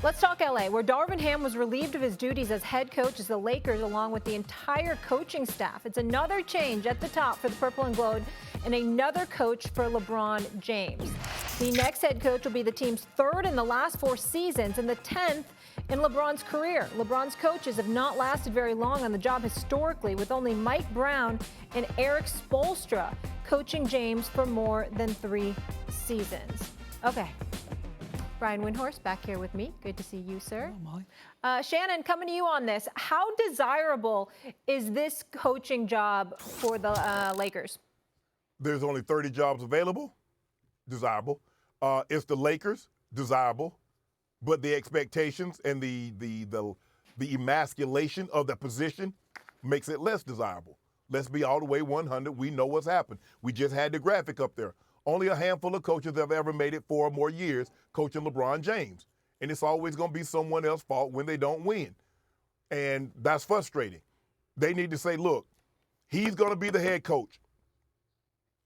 Let's talk LA, where Darvin Ham was relieved of his duties as head coach as the Lakers, along with the entire coaching staff. It's another change at the top for the Purple and Gold and another coach for LeBron James. The next head coach will be the team's third in the last 4 seasons and the 10th in LeBron's career. LeBron's coaches have not lasted very long on the job historically, with only Mike Brown and Eric Spoelstra coaching James for more than 3 seasons. Okay. Brian Windhorst back here with me. Good to see you, sir. Oh, Molly. Shannon, coming to you on this. How desirable is this coaching job for the Lakers? There's only 30 jobs available. Desirable. It's the Lakers. Desirable. But the expectations and the emasculation of the position makes it less desirable. Let's be all the way 100. We know what's happened. We just had the graphic up there. Only a handful of coaches have ever made it 4 or more years coaching LeBron James. And it's always going to be someone else's fault when they don't win. And that's frustrating. They need to say, look, he's going to be the head coach.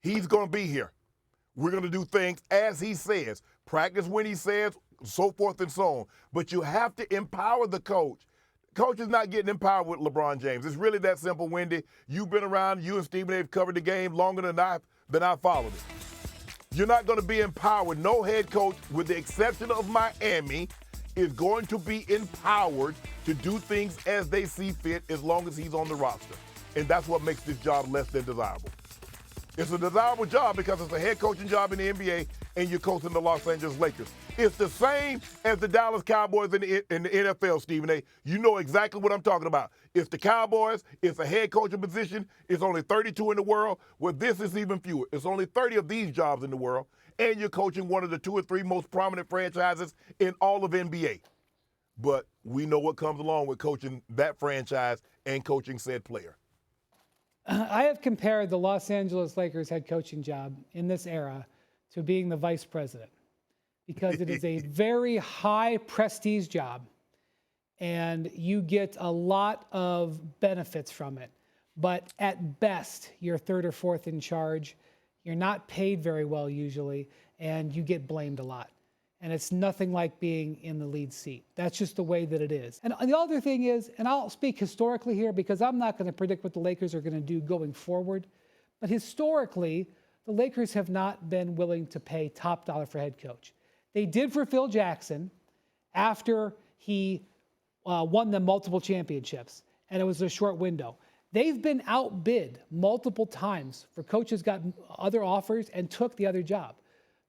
He's going to be here. We're going to do things as he says, practice when he says, so forth and so on. But you have to empower the coach. Coach is not getting empowered with LeBron James. It's really that simple, Wendy. You've been around, you and Stephen have covered the game longer than I followed it. You're not going to be empowered. No head coach, with the exception of Miami, is going to be empowered to do things as they see fit as long as he's on the roster. And that's what makes this job less than desirable. It's a desirable job because it's a head coaching job in the NBA and you're coaching the Los Angeles Lakers. It's the same as the Dallas Cowboys in the NFL, Stephen A. You know exactly what I'm talking about. It's the Cowboys. It's a head coaching position. It's only 32 in the world. Well, this is even fewer. It's only 30 of these jobs in the world, and you're coaching one of the 2 or 3 most prominent franchises in all of NBA. But we know what comes along with coaching that franchise and coaching said player. I have compared the Los Angeles Lakers head coaching job in this era to being the vice president, because it is a very high prestige job and you get a lot of benefits from it. But at best, you're 3rd or 4th in charge. You're not paid very well usually, and you get blamed a lot. And it's nothing like being in the lead seat. That's just the way that it is. And the other thing is, and I'll speak historically here because I'm not going to predict what the Lakers are going to do going forward, but historically, the Lakers have not been willing to pay top dollar for head coach. They did for Phil Jackson after he won them multiple championships, and it was a short window. They've been outbid multiple times for coaches got other offers and took the other job.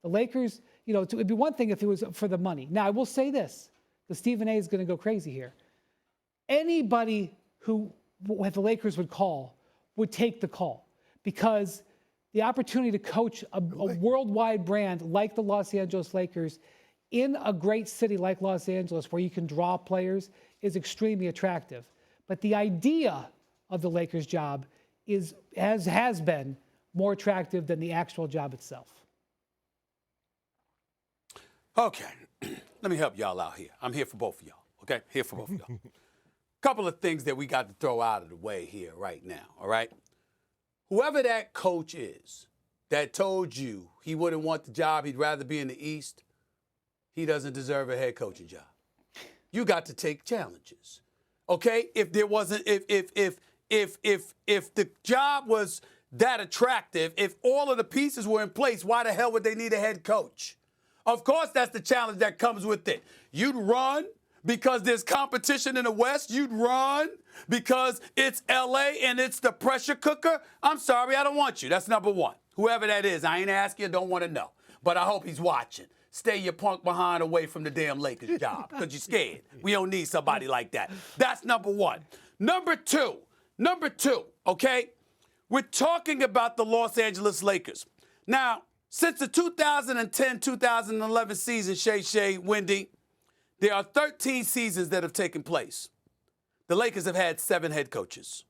The Lakers, it would be one thing if it was for the money. Now, I will say this, because Stephen A is going to go crazy here. Anybody who the Lakers would call would take the call, because the opportunity to coach a worldwide brand like the Los Angeles Lakers in a great city like Los Angeles where you can draw players is extremely attractive. But the idea of the Lakers job has been more attractive than the actual job itself. Okay, let me help y'all out here. I'm here for both of y'all, okay? Here for both of y'all. Couple of things that we got to throw out of the way here right now, all right? Whoever that coach is that told you he wouldn't want the job, he'd rather be in the East, he doesn't deserve a head coaching job. You got to take challenges, okay? If there wasn't, if the job was that attractive, if all of the pieces were in place, why the hell would they need a head coach? Of course, that's the challenge that comes with it. You'd run because there's competition in the West. You'd run because it's L.A. and it's the pressure cooker. I'm sorry, I don't want you. That's number one. Whoever that is, I ain't asking, don't want to know. But I hope he's watching. Stay your punk behind away from the damn Lakers job because you're scared. We don't need somebody like that. That's number one. Number two, okay? We're talking about the Los Angeles Lakers. Now, since the 2010-2011 season, Shay, Wendy, there are 13 seasons that have taken place. The Lakers have had 7 head coaches.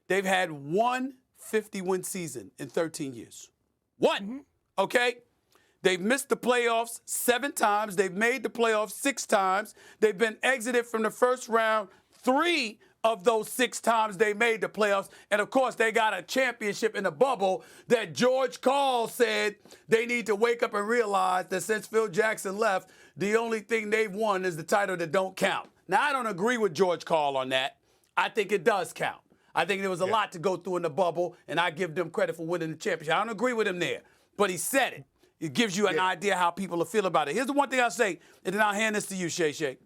They've had one 50-win season in 13 years. One, okay? They've missed the playoffs 7 times. They've made the playoffs 6 times. They've been exited from the first round 3 of those 6 times they made the playoffs. And, of course, they got a championship in the bubble that George Karl said they need to wake up and realize that since Phil Jackson left, the only thing they've won is the title that don't count. Now, I don't agree with George Karl on that. I think it does count. I think there was a lot to go through in the bubble, and I give them credit for winning the championship. I don't agree with him there, but he said it. It gives you an idea how people will feel about it. Here's the one thing I'll say, and then I'll hand this to you, Shay Shay.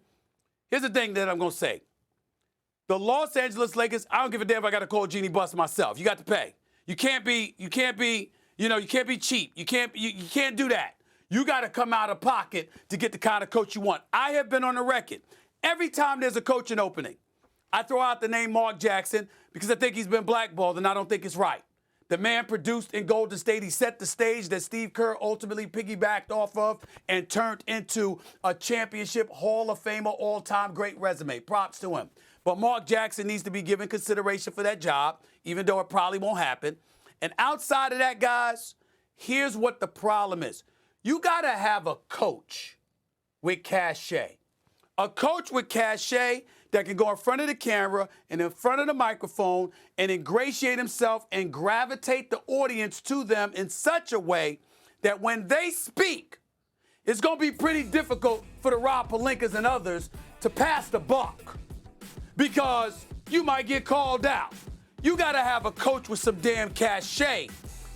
Here's the thing that I'm going to say. The Los Angeles Lakers, I don't give a damn if I got to call Jeannie Buss myself. You got to pay. You can't be cheap. You can't do that. You got to come out of pocket to get the kind of coach you want. I have been on the record. Every time there's a coaching opening, I throw out the name Mark Jackson because I think he's been blackballed and I don't think it's right. The man produced in Golden State. He set the stage that Steve Kerr ultimately piggybacked off of and turned into a championship Hall of Famer, all-time great resume. Props to him. But Mark Jackson needs to be given consideration for that job, even though it probably won't happen. And outside of that, guys, here's what the problem is. You got to have a coach with cachet. A coach with cachet that can go in front of the camera and in front of the microphone and ingratiate himself and gravitate the audience to them in such a way that when they speak, it's going to be pretty difficult for the Rob Pelinkas and others to pass the buck because you might get called out. You got to have a coach with some damn cachet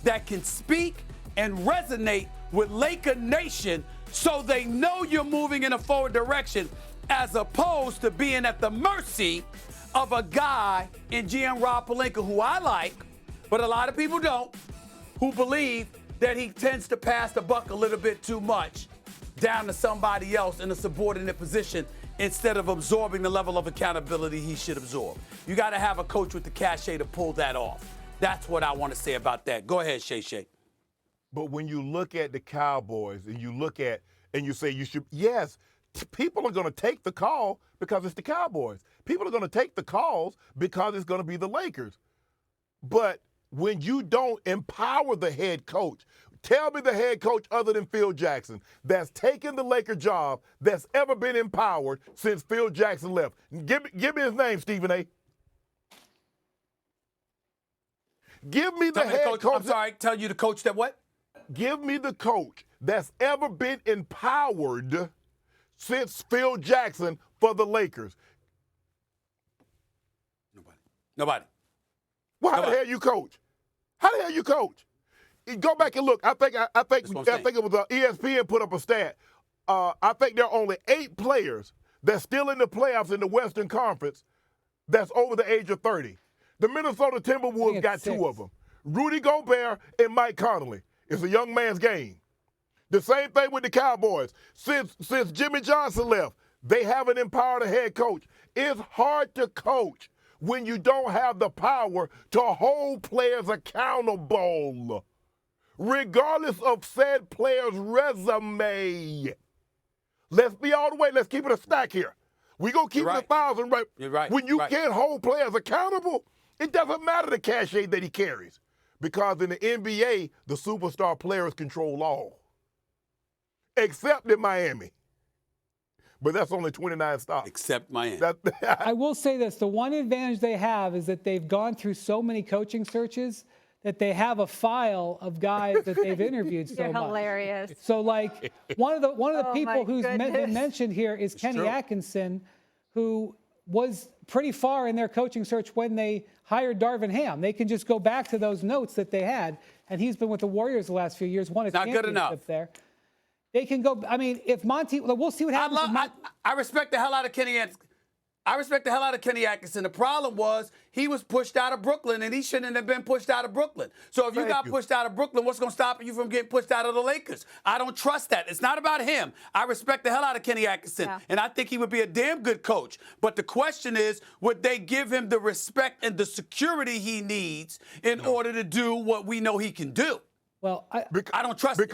that can speak and resonate with Laker Nation so they know you're moving in a forward direction, as opposed to being at the mercy of a guy in GM Rob Pelinka, who I like, but a lot of people don't, who believe that he tends to pass the buck a little bit too much down to somebody else in a subordinate position instead of absorbing the level of accountability he should absorb. You got to have a coach with the cachet to pull that off. That's what I want to say about that. Go ahead, Shay Shay. But when you look at the Cowboys and you look at and you say you should, yes, people are going to take the call because it's the Cowboys. People are going to take the calls because it's going to be the Lakers. But when you don't empower the head coach, tell me the head coach other than Phil Jackson that's taken the Laker job that's ever been empowered since Phil Jackson left. Give me his name, Stephen A. Give me the head coach. I'm sorry, tell you the coach that what? Give me the coach that's ever been empowered since Phil Jackson for the Lakers. Nobody. Well, how the hell you coach? How the hell you coach? Go back and look. I think it was ESPN put up a stat. I think there are only 8 players that's still in the playoffs in the Western Conference that's over the age of 30. The Minnesota Timberwolves got 2 of them. Rudy Gobert and Mike Conley. It's a young man's game. The same thing with the Cowboys. Since Jimmy Johnson left, they haven't empowered a head coach. It's hard to coach when you don't have the power to hold players accountable, regardless of said player's resume. Let's be all the way. Let's keep it a stack here. We're going to keep it 1,000, right? You're right. When you can't hold players accountable, it doesn't matter the cachet that he carries. Because in the NBA, the superstar players control all. Except in Miami. But that's only 29 stops. Except Miami. I will say this. The one advantage they have is that they've gone through so many coaching searches that they have a file of guys that they've interviewed so You're much. hilarious. So, like, one of the people who's been mentioned here is Kenny true. Atkinson, who was pretty far in their coaching search when they hired Darvin Ham. They can just go back to those notes that they had, and he's been with the Warriors the last few years, won a championship there. They can go. I mean, if Monty, we'll see what happens. I respect the hell out of Kenny Atkinson. I respect the hell out of Kenny Atkinson. The problem was he was pushed out of Brooklyn, and he shouldn't have been pushed out of Brooklyn. So if you got pushed out of Brooklyn, what's going to stop you from getting pushed out of the Lakers? I don't trust that. It's not about him. I respect the hell out of Kenny Atkinson, and I think he would be a damn good coach. But the question is, would they give him the respect and the security he needs in order to do what we know he can do? Well, I don't trust it.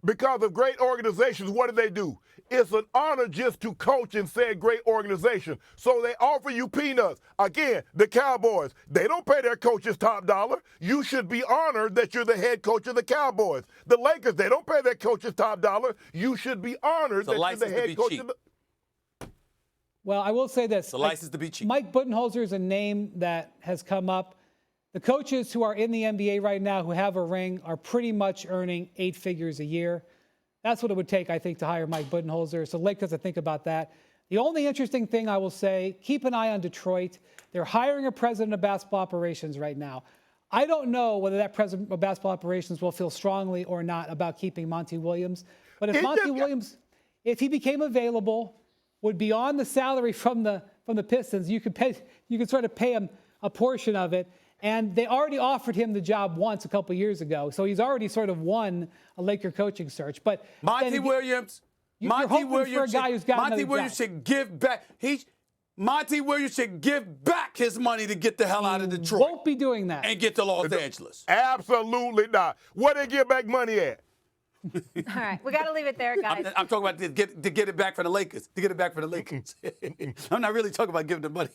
Because of great organizations, what do? It's an honor just to coach in said great organization. So they offer you peanuts. Again, the Cowboys, they don't pay their coaches top dollar. You should be honored that you're the head coach of the Cowboys. The Lakers, they don't pay their coaches top dollar. You should be honored that you're the head coach of the... Well, I will say this. The license to be cheap. Mike Budenholzer is a name that has come up. The coaches who are in the NBA right now who have a ring are pretty much earning 8 figures a year. That's what it would take, I think, to hire Mike Budenholzer. So Lake doesn't think about that. The only interesting thing I will say, keep an eye on Detroit. They're hiring a president of basketball operations right now. I don't know whether that president of basketball operations will feel strongly or not about keeping Monty Williams. But if Monty Williams, if he became available, would be on the salary from the Pistons, you could sort of pay him a portion of it. And they already offered him the job once a couple years ago, so he's already sort of won a Laker coaching search. But Monty Williams, Monty Williams should give back. Monty Williams should give back his money to get the hell out of Detroit. Won't be doing that. And get to Los Angeles. Absolutely not. Where they give back money at? All right, we got to leave it there, guys. I'm talking about to get it back for the Lakers. To get it back for the Lakers. I'm not really talking about giving the money.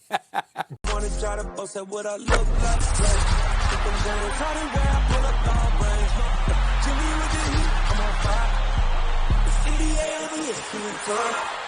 Wanna try to boast at what I look like. Think I'm gonna try to wear, pull up all brains. Jimmy with the heat, I'm on fire. It's 88 over here,